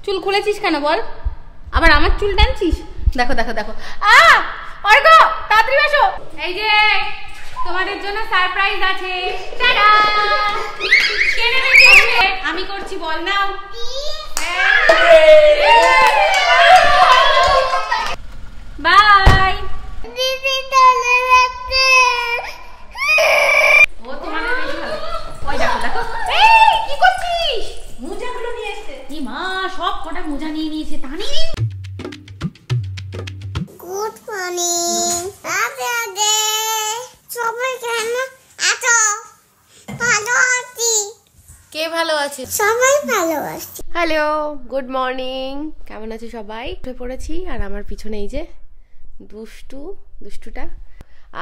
চুল খুলেছিস কেন বল? আবার আমার চুল টানছিস? দেখো দেখো দেখো, অর্ক তাড়াতাড়ি আসো, এই যে তোমাদের জন্য সারপ্রাইজ আছে। টাটা! কে নেবে কে নেবে? আমি করছি, বল নাও। বাই। দিদি চলে যাচ্ছে। ও তোমাদের বেশি ভালো। ওই দেখো দেখো, এই কি করছিস? মোজাগুলো নিয়ে এসেছে। এই মা সব কটা মোজা নিয়ে নিয়েছে। তানি গুড মর্নিং। আগে আগে সবাই কেন এত ভালো আছি? কে ভালো আছে? সবাই ভালো আছে। Hello, good morning. কেমন আছে সবাই? উঠে পড়েছি আর আমার পিছনে এই যে দুষ্টুটা।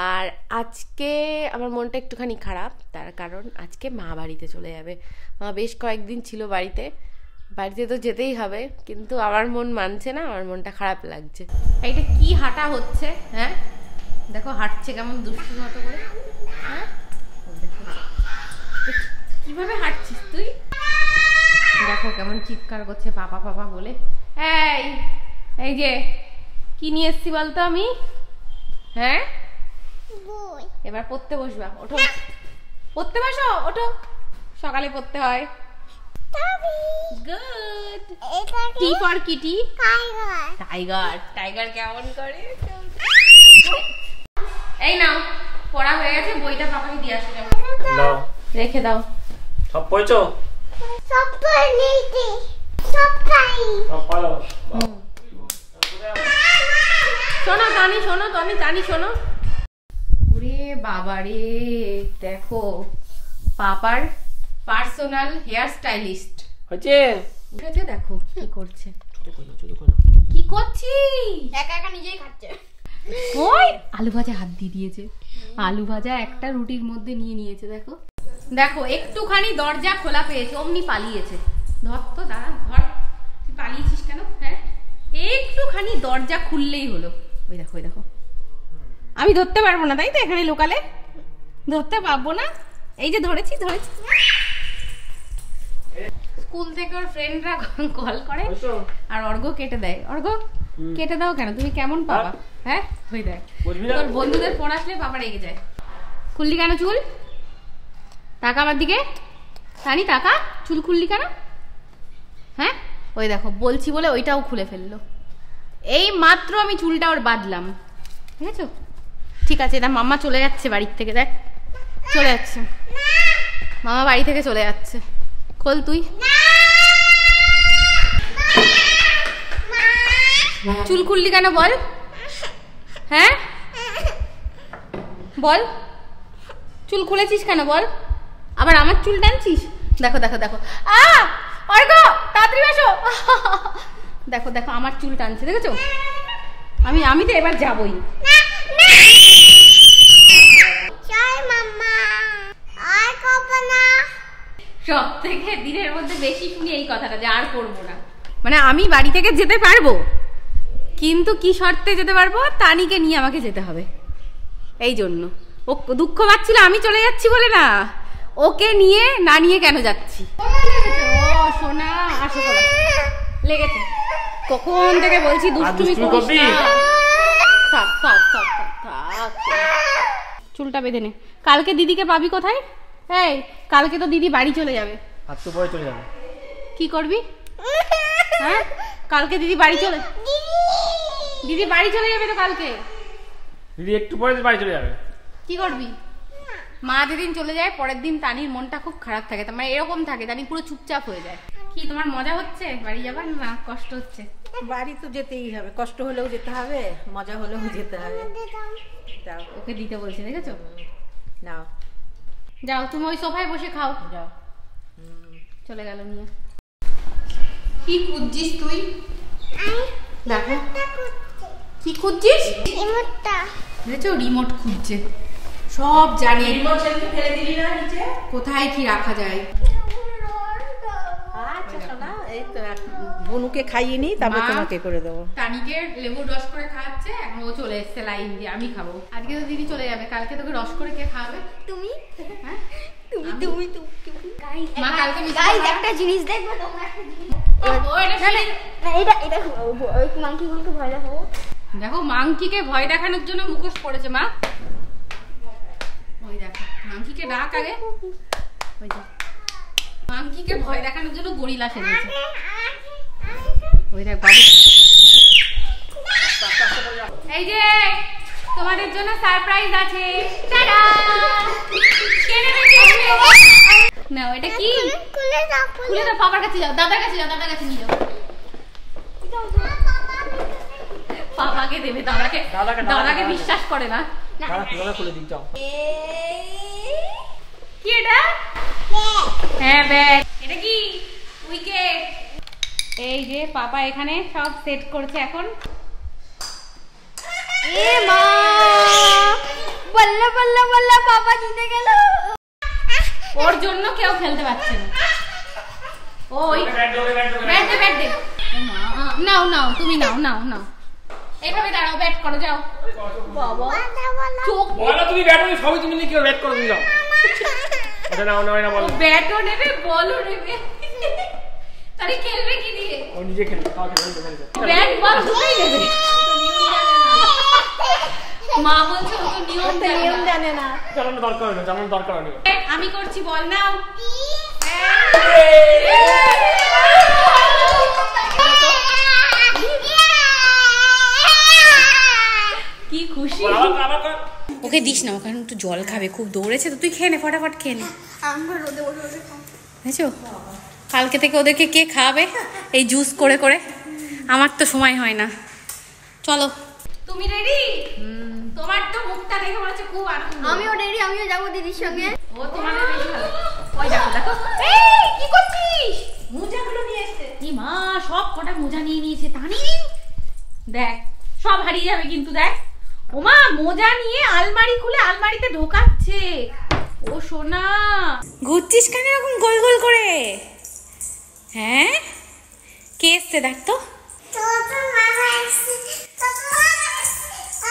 আর আজকে আমার মনটা একটুখানি খারাপ, তার কারণ আজকে মা বাড়িতে চলে যাবে। মা বেশ কয়েকদিন ছিল বাড়িতে তো যেতেই হবে, কিন্তু আমার মন মানছে না, আমার মনটা খারাপ লাগছে। এইটা কি হাঁটা হচ্ছে? হ্যাঁ দেখো হাঁটছে কেমন দুষ্টুর মতো করে। হ্যাঁ কিভাবে হাঁটছিস তুই? দেখো কেমন চিৎকার করছে পাপা পাপা বলে। এই যে কি নিয়ে এসছি বলতো আমি? হ্যাঁ এবার পড়তে বসবা। ওঠো, পড়তে বসো, ওঠো। সকালে পড়তে হয়। Good. T for Kitty. Tiger কেমন করে? এই নাও, পড়া হয়ে গেছে, বইটা পাপাকে দিয়ে আসো। নাও, রেখে দাও। সব পড়ছো? সব পড়ে নিয়েছি, সব খাই। সব পড়ো। শোনো টনি, শোনো। ওরে বাবা রে, দেখো পাপার পার্সোনাল হেয়ার স্টাইলিস্ট হচ্ছে। উঠেছে, দেখো কি করছে। কি করছিস? একা একা নিজেই খাচ্ছে। ওই আলু ভাজা হাত দিয়ে দিয়েছে। আলু ভাজা একটা রুটির মধ্যে নিয়ে নিয়েছে। দেখো দেখো, একটুখানি দরজা খোলা পেয়েছে, অমনি পালিয়েছে। ধর তো, দাঁড়া, ধর। তুই পালিয়েছিস কেন? হ্যাঁ একটুখানি দরজা খুললেই হলো। ওই দেখো আমি ধরতে পারবো না, তাই তো? এখানে লোকালে ধরতে পারবো না। এই যে ধরেছি। স্কুল থেকে ওর ফ্রেন্ডরা কল করে আর অর্ঘ্য কেটে দেয়। অর্ঘ্য কেটে দাও কেন? তুমি কেমন পাবা? হ্যাঁ ওই দেখ, তোর বন্ধুদের ফোন আসলে বাবা রেগে যায়। খুললি কেন চুল? টাকা আমার দিকে, তানি টাকা। চুল খুললি কেন? হ্যাঁ ওই দেখো, বলছি বলে ওইটাও খুলে ফেললো। এই মাত্র আমি চুলটা ওর বাঁধলাম, ঠিক আছে? ঠিক আছে, এটা মাম্মা চলে যাচ্ছে বাড়ির থেকে। দেখ চলে যাচ্ছে, মামা বাড়ি থেকে চলে যাচ্ছে। খোল তুই। চুল খুললি কেন বল? হ্যাঁ বল, চুল খুলেছিস কেন বল? আবার আমার চুল টানছিস? দেখো দেখো দেখো, অর্ঘ্য তাড়াতাড়ি আসো। দেখো দেখো আমার চুল টানছে, দেখেছো? আমি তো এবার যাবই। সব থেকে দিনের মধ্যে বেশি শুনি এই কথাটা, যে আর করবো না। মানে আমি বাড়ি থেকে যেতে পারবো, কিন্তু কি শর্তে যেতে পারবো? তানিকে নিয়ে আমাকে যেতে হবে। এই জন্য ও দুঃখ পাচ্ছিল আমি চলে যাচ্ছি বলে। না, ওকে নিয়ে না নিয়ে কেন যাচ্ছি? ও সোনা, আসো লেগেছে। কখন থেকে বলছি দুষ্টুমি করিস না। থাক থাক থাক থাক, চুলটা বেঁধে নে। কালকে দিদিকে পাবি কোথায়? এই কালকে তো দিদি বাড়ি চলে যাবে। আর তো পরে চলে যাবে। কি করবি? হ্যাঁ কালকে দিদি বাড়ি চলে যাবে তো কালকে। দিদি একটু পরে বাড়ি চলে যাবে। কি করবি? মা যেদিন চলে যায় পরের দিন তানির মনটা খুব খারাপ থাকে, মানে এরকম থাকে, তানি পুরো চুপচাপ হয়ে যায়। কি তোমার মজা হচ্ছে বাড়ি যাবার? না কষ্ট হচ্ছে? বাড়ি তো যেতেই হবে, কষ্ট হলেও যেতে হবে, মজা হলেও যেতে হবে। যাও, ওকে দিতে বলছে, দেখেছো? নাও যাও, তুমি ওই সোফায় বসে খাও। যাও। চলে গেল নিয়ে। কি খুঁজছিস তুই? দেখো কি খুঁজছিস? দেখেছো, রিমোট খুঁজছে। সব জানি, রিমোট সেলফি ফেলে দিলি না নিচে? কোথায় কি রাখা যায়। আচ্ছা সোনা, এই তো বনুকে খাইয়ে নি, তারপর তোমাকে করে দেবো। তানিকে লেবুর রস করে খাওয়াচ্ছে, এখন ও চলে এসছে লাইন দিয়ে। আমি খাবো আজকে, তো দিদি চলে যাবে, কালকে তোকে রস করে কে খাওয়াবে? তুমি হ্যাঁ তুমি তুমি তুমি মা কালকে গাইস একটা জিনিস দেখবে তোমরা, একটা জিনিস এটা ওই মাংকিগুলোকে ভয় দেখাবো। দেখো মাংকিকে ভয় দেখানোর জন্য মুখোশ পড়েছে মা। ওই দেখো মাংকিকে ডাক আগে। ওই যে মাংকিকে ভয় দেখানোর জন্য গরিলা সেজেছে। ওই দেখ বাবু। এই যে তোমাদের জন্য সারপ্রাইজ আছে। টাটা। কে নেবে? নাও এটা কি? খুলে দাও খুলে দাও। বাবার কাছে যাও, দাদার কাছে যাও, দাদার কাছে নিয়ে যাও। বাবাকে দেবে, দাদাকে বিশ্বাস করে না। দাদা খুলে দিই যাও। কি এটা? হ্যাঁ ব্যাগ। এটা কি? উইকেট। এই যে পাপা এখানে সব সেট করছে এখন। এ মা বল্লা বল্লা বল্লা পাপা জিতে গেল। ওর জন্য কেউ খেলতে পারছে না। ওই ব্যাট দে। নাও নাও, তুমি নাও নাও নাও। এইভাবে দাঁড়াও, ব্যাট করো যাও। বাবা চোখ বলো তুমি ব্যাট আমি সবই তুমি নিয়ে কি ব্যাট করো তুমি যাও। এটা নাও না বলো। ব্যাটও নেবে, বলও নেবে। তাহলে খেলবে কি দিয়ে? ও নিজে খেলবে, তাও খেলবে। ব্যাট বল দুটোই নেবে। মা বলছে ও তো নিয়ম জানে না। জানানোর দরকার নেই, জানানোর দরকার নেই। আমি করছি, বল নাও। কি খুশি। ওকে দিস না, ওখানে একটু জল খাবে, খুব দৌড়েছে তো। তুই খেয়ে নে, ফটাফট খেয়ে নে। বুঝেছো কালকে থেকে ওদেরকে কে খাওয়াবে এই জুস করে করে? আমার তো সময় হয় না। চলো তুমি রেডি? তোমার তো মুখটা দেখে মনে হচ্ছে খুব আনন্দ। আমিও রেডি, আমিও যাবো দিদির সঙ্গে। ও তোমাদের বেশি ভালো। ওই দেখো দেখো, এই কি করছিস? মোজাগুলো নিয়ে এসেছে। এই মা সব কটা মোজা নিয়ে নিয়েছে। তানি দেখ সব হারিয়ে যাবে কিন্তু। দেখ ওমা মোজা নিয়ে আলমারি খুলে আলমারিতে ঢোকাচ্ছে। ও সোনা ঘুরছিস কেন এরকম গোল গোল করে? হ্যাঁ কে এসছে দেখ তো।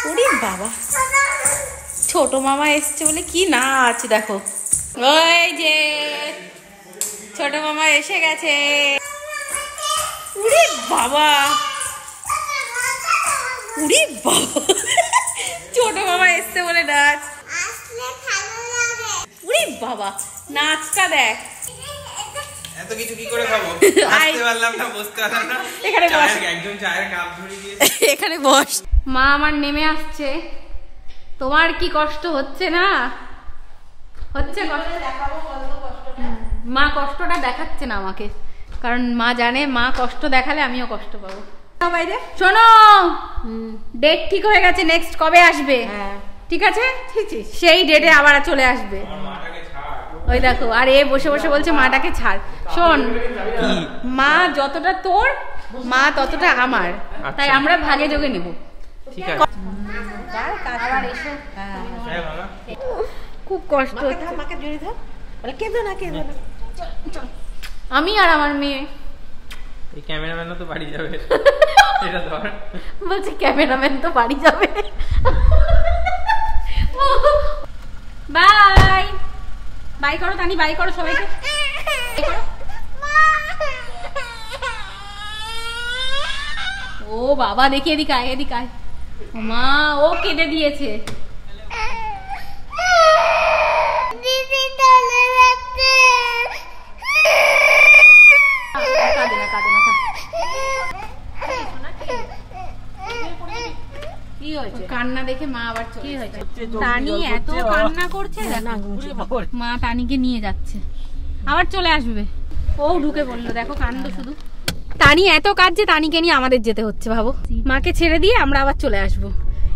ওরে বাবা, ছোট মামা এসছে বলে কি নাচ দেখো। ওই যে ছোট মামা এসে গেছে। উড়ি বাবা, উড়ি বাবা, ছোট মামা এসছে বলে নাচ। উড়ি বাবা নাচটা দেখ। এত কিছু কি করে খাবো? আসতে পারলাম না, বসতে পারলাম না। এখানে বস, একজন চায়ের কাপ ধরিয়ে দিয়েছে। এখানে বস। মা আমার নেমে আসছে। তোমার কি কষ্ট হচ্ছে না? হচ্ছে কষ্ট। মা কষ্টটা দেখাচ্ছে না আমাকে, কারণ মা জানে মা কষ্ট দেখালে আমিও কষ্ট পাবো। বাইরে শোনো, ডেট ঠিক হয়ে গেছে। নেক্সট কবে আসবে? ঠিক আছে, সেই ডেটে আবার চলে আসবে। ওই দেখো, আর এ বসে বসে বলছে মাটাকে ছাড়। শোন, মা যতটা তোর, মা ততটা আমার, তাই আমরা ভাগে যোগে নেব। ঠিক আছে। আবার এসো। খুব কষ্ট হচ্ছে। মাকে জড়িয়ে ধর, বলে কেঁদো না কেঁদো না। আমি আর আমার মেয়ে। এই ক্যামেরাম্যানও তো বাড়ি যাবে। এটা ধর। বলছে ক্যামেরাম্যান তো বাড়ি যাবে। বাই বাই করো তানি, বাই করো সবাইকে। ও বাবা দেখি, এদিকে আয়, এদিকে আয়। মা ও কেঁদে দিয়েছে। দিদি চলে যাচ্ছে। কাঁদে না, কাঁদে না। কি হয়েছে? কান্না দেখে মা আবার কি হয়েছে? তানি এত কান্না করছে, মা তানিকে নিয়ে যাচ্ছে, আবার চলে আসবে। ও ঢুকে পড়লো, দেখো কান্দ শুধু। তানি এত কাজ যে তানিকে নিয়ে আমাদের যেতে হচ্ছে, ভাবো। মাকে ছেড়ে দিয়ে আমরা আবার চলে আসবো।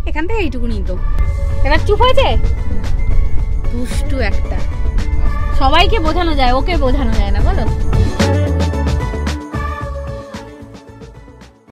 এখান থেকে এইটুকুনি তো। এবার চুপ হয়েছে, দুষ্টু একটা। সবাইকে বোঝানো যায়, ওকে বোঝানো যায় না বলো।